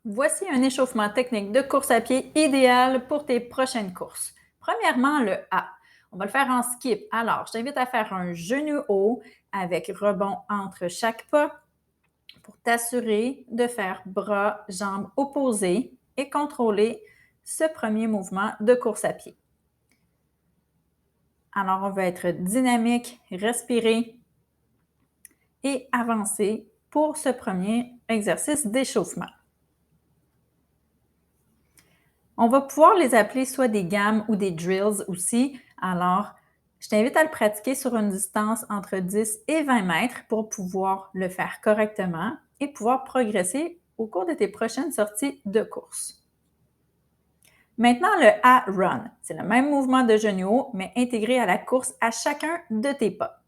Voici un échauffement technique de course à pied idéal pour tes prochaines courses. Premièrement, le A. On va le faire en skip. Alors, je t'invite à faire un genou haut avec rebond entre chaque pas pour t'assurer de faire bras, jambes opposés et contrôler ce premier mouvement de course à pied. Alors, on va être dynamique, respirer et avancer pour ce premier exercice d'échauffement. On va pouvoir les appeler soit des gammes ou des drills aussi. Alors, je t'invite à le pratiquer sur une distance entre 10 et 20 mètres pour pouvoir le faire correctement et pouvoir progresser au cours de tes prochaines sorties de course. Maintenant, le A-Run. C'est le même mouvement de genou, mais intégré à la course à chacun de tes pas.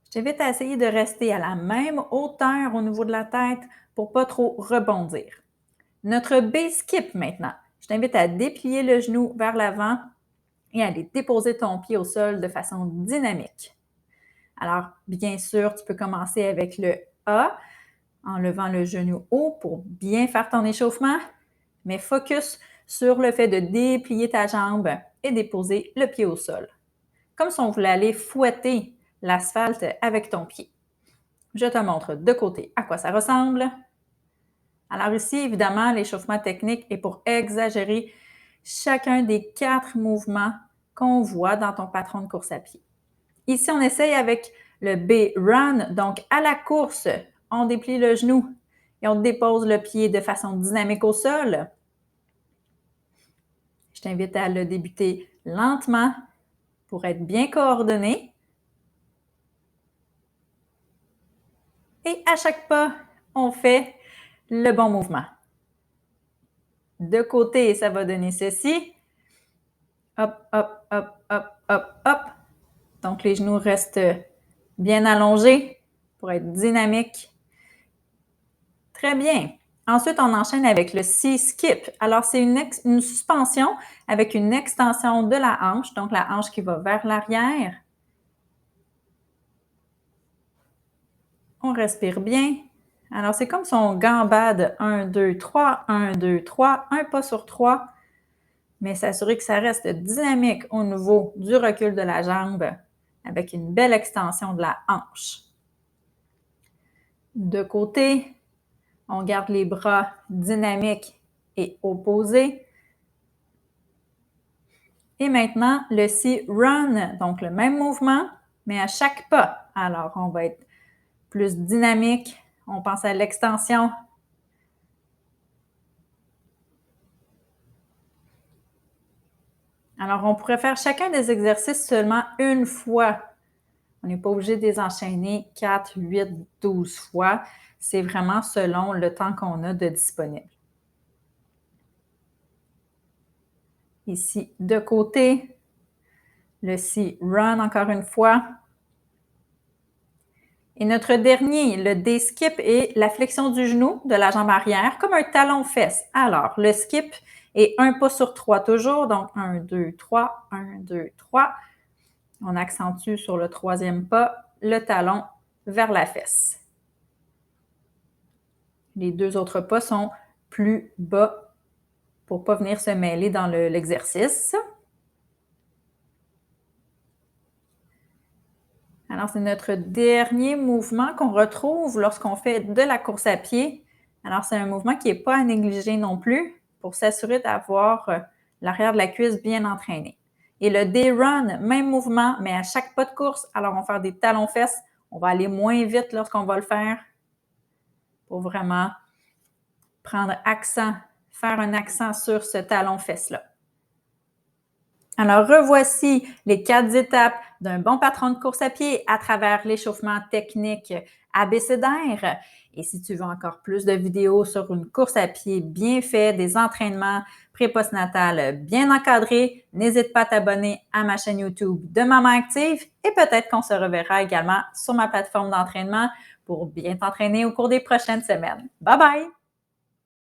Je t'invite à essayer de rester à la même hauteur au niveau de la tête pour ne pas trop rebondir. Notre B-skip maintenant. Je t'invite à déplier le genou vers l'avant et à aller déposer ton pied au sol de façon dynamique. Alors, bien sûr, tu peux commencer avec le A en levant le genou haut pour bien faire ton échauffement, mais focus sur le fait de déplier ta jambe et déposer le pied au sol. Comme si on voulait aller fouetter l'asphalte avec ton pied. Je te montre de côté à quoi ça ressemble. Alors ici, évidemment, l'échauffement technique est pour exagérer chacun des 4 mouvements qu'on voit dans ton patron de course à pied. Ici, on essaye avec le B-Run. Donc, à la course, on déplie le genou et on dépose le pied de façon dynamique au sol. Je t'invite à le débuter lentement pour être bien coordonné. Et à chaque pas, on fait le bon mouvement. De côté, ça va donner ceci. Hop, hop, hop, hop, hop, hop. Donc, les genoux restent bien allongés pour être dynamiques. Très bien. Ensuite, on enchaîne avec le C-skip. Alors, c'est une suspension avec une extension de la hanche, donc la hanche qui va vers l'arrière. On respire bien. Alors, c'est comme si on gambade 1, 2, 3, 1, 2, 3, un pas sur 3, mais s'assurer que ça reste dynamique au niveau du recul de la jambe avec une belle extension de la hanche. De côté, on garde les bras dynamiques et opposés. Et maintenant, le C-Run, donc le même mouvement, mais à chaque pas. Alors, on va être plus dynamique. On pense à l'extension. Alors, on pourrait faire chacun des exercices seulement une fois. On n'est pas obligé de les enchaîner 4, 8, 12 fois. C'est vraiment selon le temps qu'on a de disponible. Ici, de côté, le C-Run encore une fois. Et notre dernier, le D-skip, est la flexion du genou de la jambe arrière, comme un talon-fesse. Alors, le skip est un pas sur 3 toujours, donc 1, 2, 3, 1, 2, 3. On accentue sur le troisième pas le talon vers la fesse. Les 2 autres pas sont plus bas pour ne pas venir se mêler dans l'exercice. Alors, c'est notre dernier mouvement qu'on retrouve lorsqu'on fait de la course à pied. Alors, c'est un mouvement qui n'est pas à négliger non plus pour s'assurer d'avoir l'arrière de la cuisse bien entraîné. Et le D-Run, même mouvement, mais à chaque pas de course. Alors, on va faire des talons-fesses. On va aller moins vite lorsqu'on va le faire pour vraiment prendre accent, faire un accent sur ce talon-fesse-là. Alors, revoici les 4 étapes d'un bon patron de course à pied à travers l'échauffement technique abécédaire. Et si tu veux encore plus de vidéos sur une course à pied bien faite, des entraînements pré-postnatal bien encadrés, n'hésite pas à t'abonner à ma chaîne YouTube de Maman Active et peut-être qu'on se reverra également sur ma plateforme d'entraînement pour bien t'entraîner au cours des prochaines semaines. Bye bye!